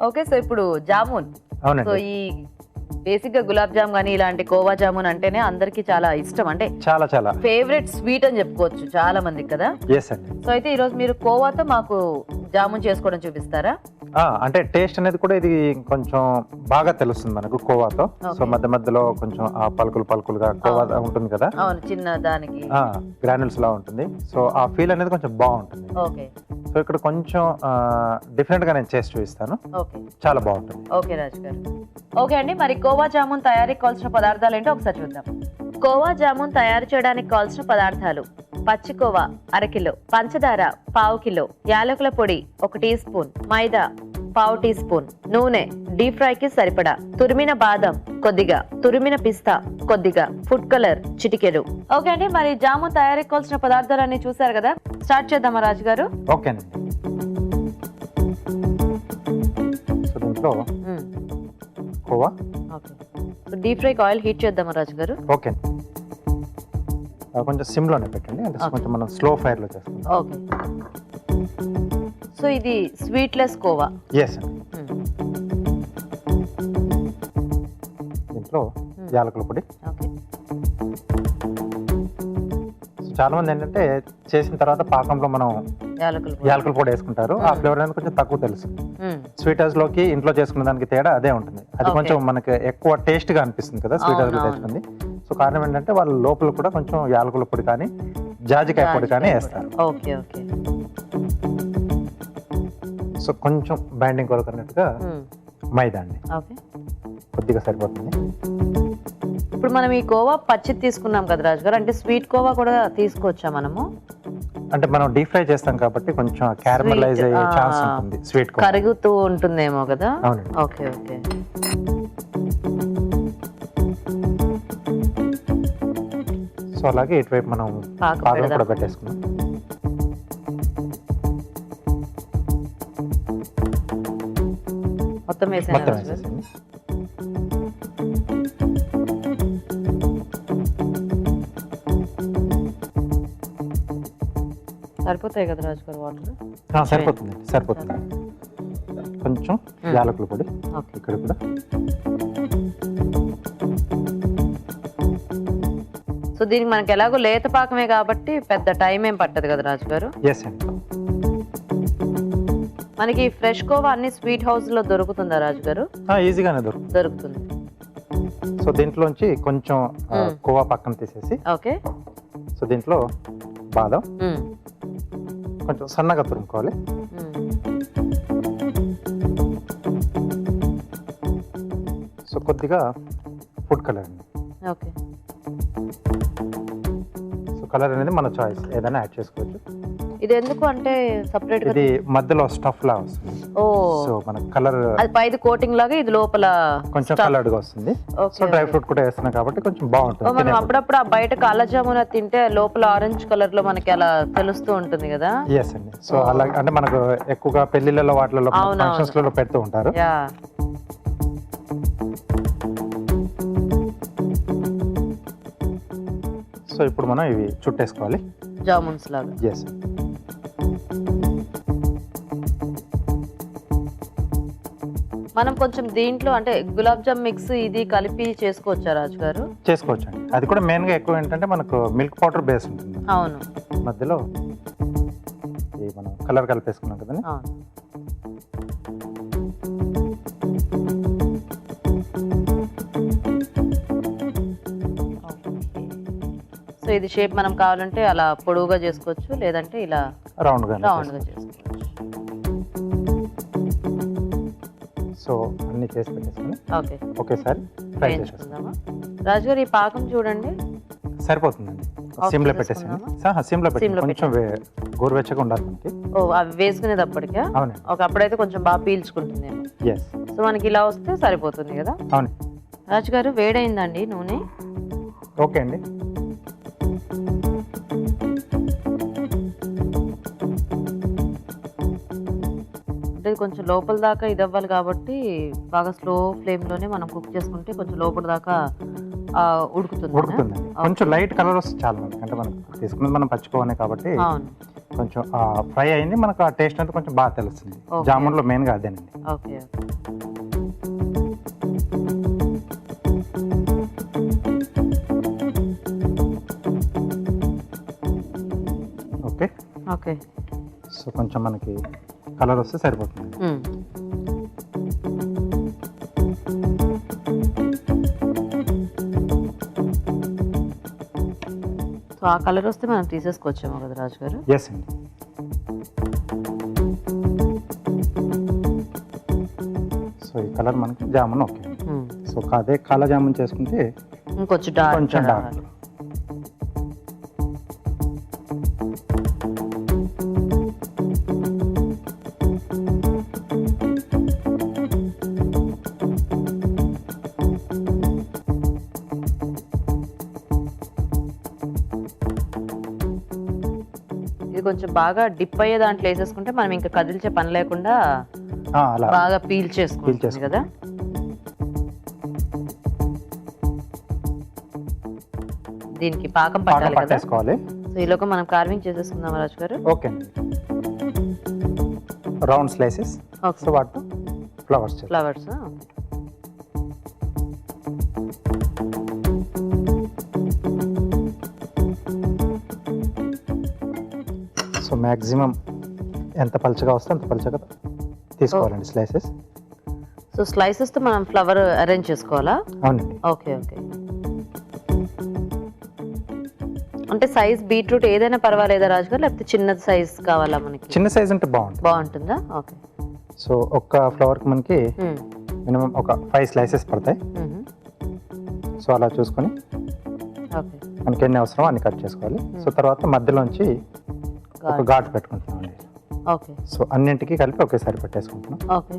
Okay. So ఇప్పుడు jamun. So అవునండి. ఈ బేసిక్ గా గులాబ్ జామ్ గానీ ఇలాంటి కోవా జామున్ అంటేనే అందరికి చాలా ఇష్టం. అంటే చాలా చాలా ఫేవరెట్ స్వీట్ అని చెప్పుకోవచ్చు చాలా మందికి కదా. ఎస్ అండి. సో అయితే ఈ రోజు మీరు కోవాతో మాకు జామున్ చేసుకోవడం చూపిస్తారా? అంటే టేస్ట్ అనేది కూడా ఇది కొంచెం బాగా తెలుస్తుంది మనకు కోవాతో. సో మధ్య మధ్యలో కొంచెం ఆ పలుకులు పలుకులుగా కోవా ఉంటుంది కదా. అవును, చిన్న దానికి గ్రాన్యుల్స్ లా ఉంటుంది. సో ఆ ఫీల్ అనేది కొంచెం బాగుంటుంది. ఓకే. సో ఇక్కడ కొంచెం డిఫరెంట్ గా నేను చేసి చూపిస్తాను. ఓకే, చాలా బాగుంటుంది. ఓకే రాజు గారు. ఓకే అండి, మరి కోవా జామున్ తయారీకి కావాల్సిన పదార్థాలు ఏంటో ఒకసారి చూద్దాం. కోవా జామున్ తయారు చేయడానికి కావాల్సిన పదార్థాలు: పచ్చి కోవా అరకిలో, పంచదార పావు కిలో, యాలకుల పొడి 1 టీ స్పూన్, మైదా పావు టీ స్పూన్, నూనె డీప్ ఫ్రై కి సరిపడా, తురిమిన బాదం కొద్దిగా, తురిమిన పిస్తా కొద్దిగా, ఫుడ్ కలర్ చిటికెడు. ఓకే అండి, మరి జామున్ తయారీకి కావాల్సిన పదార్థాలన్నీ చూసారు కదా, స్టార్ట్ చేద్దామా రాజు గారు? ఓకేనండి. సో దీంట్లో కోవా. ఓకే. సో డీప్ ఫ్రైకి ఆయిల్ హీట్ చేద్దామా రాజు గారు? ఓకే. కొంచెం సిమ్ లోనే పెట్టండి, అంటే కొంచెం మనం స్లో ఫైర్ లో చేస్తాం. ఓకే. సో ఇది స్వీట్లెస్ కోవా. ఎస్ అండి. దీంట్లో యాలకుల పొడి. ఓకే. చాలా మంది ఏంటంటే చేసిన తర్వాత పాకంలో మనం యాలకుల పొడి వేసుకుంటారు. ఆ ఫ్లేవర్ అనేది కొంచెం తక్కువ తెలుసు. స్వీట్ హౌస్ లోకి ఇంట్లో చేసుకున్న దానికి తేడా అదే ఉంటుంది. అది కొంచెం మనకి ఎక్కువ టేస్ట్ గా అనిపిస్తుంది కదా స్వీట్ హౌస్ లో తెచ్చుకుంది. సో కారణం ఏంటంటే వాళ్ళ లోపల కూడా కొంచెం యాలకుల పొడి కానీ జాజికాయ పొడి కానీ వేస్తారు. Okay okay. సో కొంచెం బైండింగ్ కొరకు అన్నట్టుగా మైదా అండి. ఓకే, కొద్దిగా సరిపోతుంది. ఇప్పుడు మనం ఈ కోవా పచ్చిది తీసుకున్నాం కదా రాజు గారు, అంటే స్వీట్ కోవా కూడా తీసుకోవచ్చా మనము? అంటే మనం డీప్ ఫ్రై చేస్తాం కాబట్టి కొంచెం క్యారమలైజ్ అయ్యే ఛాన్స్ ఉంటుంది. స్వీట్ కరుగుతూ ఉంటుందేమో కదా. అవునండి. Okay okay. సో అలాగే ఇటువైపు మనం పాకం కూడా పెట్టేసుకున్నాం. మొత్తం వేసేయండి. సరిపోతాయి కదా రాజు గారు వాటర్? సరిపోతుంది సరిపోతుంది. కొంచెం యాలకుల పొడి ఇక్కడ కూడా. సో దీనికి మనకి ఎలాగో లేత పాకమే కాబట్టి పెద్ద టైం ఏం పట్టదు కదా రాజు గారు? ఎస్ అండి. మనకి ఫ్రెష్ కోవా అన్ని స్వీట్ హౌస్ లో దొరుకుతుందా రాజు గారు? ఈజీగానే దొరుకుతుంది. సో దీంట్లోంచి కొంచెం కోవా పక్కన తీసేసి, ఓకే, సో దీంట్లో బాదం కొంచెం సన్నగా తురుముకోవాలి. సో కొద్దిగా ఫుడ్ కలర్ అండి. ఓకే. సో కలర్ అనేది మన చాయిస్, ఏదైనా యాడ్ చేసుకోవచ్చు. ఇది ఎందుకు అంటే సెపరేట్ గా? ఇది మధ్యలో స్టఫ్ లా వస్తుంది. సో మన కలర్ అది పైది కోటింగ్ లాగా, ఇది లోపల కొంచెం కలర్డ్ గా వస్తుంది. సో డ్రై ఫ్రూట్ కూడా వేస్తున్నాం కాబట్టి కొంచెం బాగుంటుంది. మనం అప్పుడప్పుడు ఆ బయట కాలా జామున్ తింటే లోపల ఆరెంజ్ కలర్ లో మనకి అలా తెలుస్తూ ఉంటుంది కదా. ఎస్ అండి. సో అలా అంటే మనకు ఎక్కువగా పెళ్లిళ్ళలో వాటిలో ఫంక్షన్స్ లో పెడుతూ ఉంటారు. సో ఇప్పుడు మనం ఇవి చుట్టేసుకోవాలి జామున్స్ లాగా. ఎస్. మనం కొంచెం దీంట్లో అంటే గులాబ్ జామ్ మిక్స్ ఇది కలిపి చేసుకోవచ్చా రాజు గారు? చేసుకోవచ్చు అండి. అది కూడా మెయిన్ గా ఎక్కువ ఏంటంటే మనకు మిల్క్ పౌడర్ బేస్ ఉంటుంది. అవును. మధ్యలో ఈ మనం కలర్ కలిపేసుకున్నాం కదండి. సో ఇది షేప్ మనం కావాలంటే అలా పొడవుగా చేసుకోవచ్చు, లేదంటే ఇలా రౌండ్ గా చేసుకోవచ్చు. సో అన్ని చేసి పెట్టేసుకుని ఓకే, ఒకేసారి ఫ్రై చేసుకుందామా రాజు గారు? ఈ పాకం చూడండి సరిపోతుందండి. సిమ్ లో పెట్టేసాను. సిమ్ లో పెట్టి కొంచెం గోరువెచ్చగా ఉండాలి మనకి. అవి వేసుకునేటప్పటికే? అవునండి. అప్పుడైతే కొంచెం బాగా పీల్చుకుంటుంది. ఎస్. సో మనకి ఇలా వస్తే సరిపోతుంది కదా. అవును. రాజు గారు వేడైందండి నూనె? ఓకే అండి. అంటే కొంచెం లోపల దాకా ఇది అవ్వాలి కాబట్టి బాగా స్లో ఫ్లేమ్ లోనే మనం కుక్ చేసుకుంటే కొంచెం లోపల దాకా ఉడుకుతుంది. కొంచెం లైట్ కలర్ వస్తే చాలా మంది, అంటే మనం తీసుకున్నది మనం పచ్చికోవనే కాబట్టి కొంచెం ఫ్రై అయింది, మనకు ఆ టేస్ట్ అంతా కొంచెం బాగా తెలుస్తుంది. Okay. జామున్లో మెయిన్గా అదేనండి. Okay okay okay. సో కొంచెం మనకి కలర్ వస్తే సరిపోతుంది. సో ఆ కలర్ వస్తే మనం తీసేసుకోవచ్చేమో కదా రాజు గారు? ఎస్ అండి. సో ఈ కలర్ మనకి జామున్ ఓకే. సో అదే కాలా జామున్ చేసుకుంటే ఇంకొంచెం డార్క్ కొంచెం డార్క్. ఇది కొంచెం బాగా డిప్ అయ్యే దాంట్లో వేసేసుకుంటే మనం ఇంకా కదిల్చే పని లేకుండా అలా బాగా పీల్ చేసుకోవచ్చు కదా. దీనికి పాకం పట్టాలి కదా. పట్టేసుకోవాలి. సో ఈలోగా మనం కార్వింగ్ చేసేసుకుందాం రాజు గారు. ఓకే అండి. Round slices. సో వాటితో ఫ్లవర్స్. ఫ్లవర్స్. సో మ్యాక్సిమం ఎంత పలుచగా వస్తే అంత పలుచగా తీసుకోవాలండి స్లైసెస్. సో స్లైసెస్ తో మనం ఫ్లవర్ అరేంజ్ చేసుకోవాలా? అవునండి. Okay okay. అంటే సైజ్ బీట్రూట్ ఏదైనా పర్వాలేదా రాజు గారు, లేకపోతే చిన్న సైజ్ కావాలా మనకి? చిన్న సైజ్ అంటే బాగుంటుంది. బాగుంటుందా? ఓకే. సో ఒక్క ఫ్లవర్కి మనకి మినిమం ఒక 5 స్లైసెస్ పడతాయి. సో అలా చూసుకొని ఓకే. మనకి ఎన్ని అవసరమో అన్ని కట్ చేసుకోవాలి. సో తర్వాత మధ్యలోంచి ఒక ఘాటు పెట్టుకుంటున్నాం అండి. ఓకే. సో అన్నింటికి కలిపి ఒకేసారి పెట్టేసుకుంటున్నాం. ఓకే.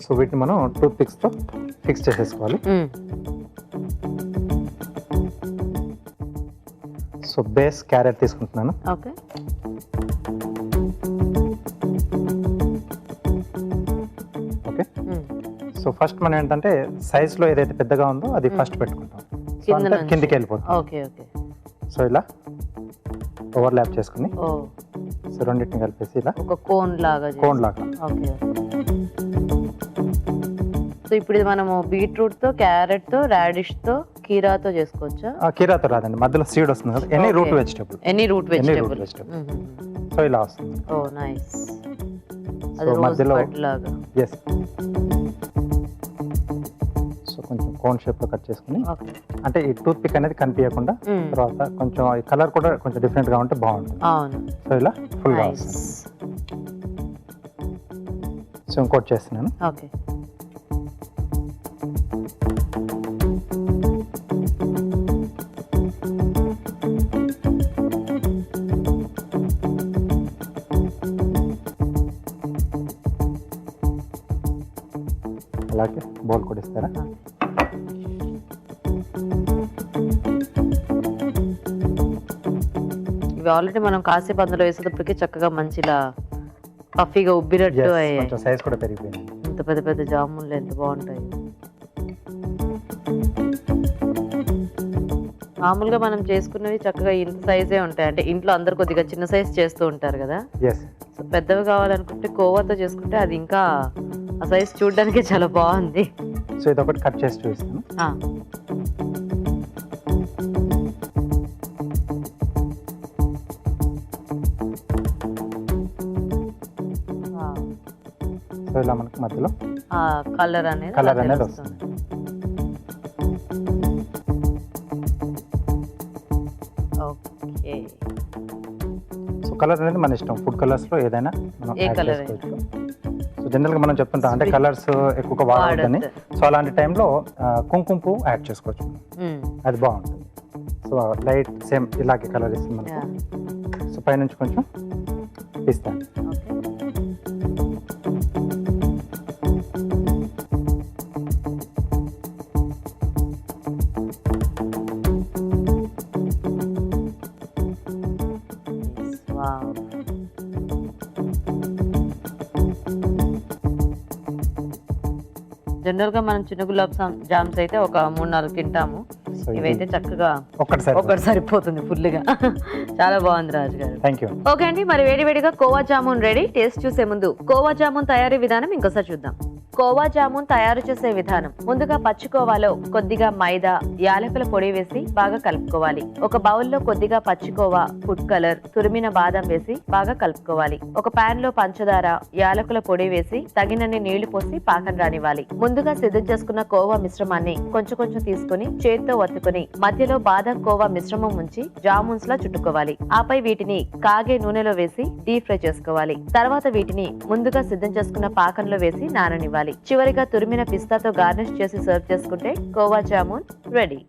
సో వీటిని మనం టూత్ పిక్స్తో ఫిక్స్ చేసేసుకోవాలి. సో బేస్ క్యారెట్ తీసుకుంటున్నాను. ఓకే. ఓకే. సో ఫస్ట్ మనం ఏంటంటే సైజ్లో ఏదైతే పెద్దగా ఉందో అది ఫస్ట్ పెట్టుకుంటాం. సో అంతా కిందికి వెళ్ళిపోతుంది. Okay okay. సో ఇలా ఓవర్లాప్ చేసుకుని సో రెండింటిని కలిపేసి ఇలా ఒక కోన్ లాగా. ఓకే. సో ఇప్పుడు ఇది మనము బీట్రూట్ తో, క్యారెట్ తో, రాడిష్ తో, కీరాతో చేసుకోవచ్చా? కీరాతో రాదండి, మధ్యలో సీడ్ వస్తుంది కదా. Any root vegetable. Any root vegetable. So ఇలా వస్తుంది. Oh nice. సో మధ్యలో ఎస్. సో కొంచెం కోన్ షేప్ లో కట్ చేసుకుని, అంటే ఈ టూత్ పిక్ అనేది కనిపించకుండా, తర్వాత కొంచెం కలర్ కూడా కొంచెం డిఫరెంట్ గా ఉంటే బాగుంటుంది. అవును. సో ఇలా ఫుల్ గా వస్తుంది. సో ఇంకోటి చేస్తున్నాను. ఓకే. అలాగే బౌల్ కూడా ఇస్తారా? ఇవి ఆల్రెడీ మనం కాసేపు అందులో వేసేటప్పటికి చక్కగా మంచిలా పఫీగా ఉబ్బినట్టు అయ్యాయి. కొంచెం సైజ్ కూడా పెరిగిపోయింది. ఇంత పెద్ద పెద్ద జామున్లు ఎంత బాగుంటాయి. మామూలుగా మనం చేసుకున్నవి చక్కగా ఇంత సైజే ఉంటాయి. అంటే ఇంట్లో అందరు కొద్దిగా చిన్న సైజ్ చేస్తూ ఉంటారు కదా. సో పెద్దవి కావాలనుకుంటే కోవాతో చేసుకుంటే అది ఇంకా ఆ సైజ్ చూడడానికి చాలా బాగుంది. సో ఇది ఒకటి కట్ చేసి చూపిస్తాను. సో ఇలా మనకి మధ్యలో కలర్ అనేది వస్తుంది. ఓకే. సో కలర్ అనేది మన ఇష్టం. ఫుడ్ కలర్స్ లో ఏదైనా మనం యాడ్ చేసుకోవచ్చు. సో జనరల్ గా మనం చెప్తుంటాం అంటే కలర్స్ ఎక్కువగా వాడొద్దని. సో అలాంటి టైంలో కుంకుమ పువ్వు యాడ్ చేసుకోవచ్చు. అది బాగుంటుంది. సో లైట్ సేమ్ ఇలాగే కలర్ ఇస్తుంది మనకు. సో పైనుంచి కొంచెం ఇస్తాను. జనరల్ గా మనం చిన్న గులాబ్ జామ్స్ అయితే ఒక 3-4 తింటాము. So, ఇది ఇవైతే చక్కగా ఒక్కటిసారి ఒకటి సరిపోతుంది ఫుల్గా. చాలా బాగుంది రాజు గారు. Thank you. ఓకే అండి, మరి వేడివేడిగా కోవా జామున్ రెడీ. టేస్ట్ చూసే ముందు కోవా జామున్ తయారీ విధానం ఇంకోసారి చూద్దాం. కోవా జామున్ తయారు చేసే విధానం: ముందుగా పచ్చి కోవాలో కొద్దిగా మైదా, యాలకుల పొడి వేసి బాగా కలుపుకోవాలి. ఒక బౌల్లో కొద్దిగా పచ్చి కోవా, ఫుడ్ కలర్, తురిమిన బాదం వేసి బాగా కలుపుకోవాలి. ఒక పాన్ లో పంచదార, యాలకుల పొడి వేసి తగినన్ని నీళ్లు పోసి పాకం రానివ్వాలి. ముందుగా సిద్ధం చేసుకున్న కోవా మిశ్రమాన్ని కొంచెం కొంచెం తీసుకుని చేతితో ఒత్తుకుని మధ్యలో బాదం కోవా మిశ్రమం ఉంచి జామున్స్ లా చుట్టుకోవాలి. ఆపై వీటిని కాగే నూనెలో వేసి డీప్ ఫ్రై చేసుకోవాలి. తర్వాత వీటిని ముందుగా సిద్ధం చేసుకున్న పాకంలో వేసి నాననివ్వాలి. చివరిగా తురిమిన పిస్తాతో గార్నిష్ చేసి సర్వ్ చేసుకుంటే కోవా జామున్ రెడీ.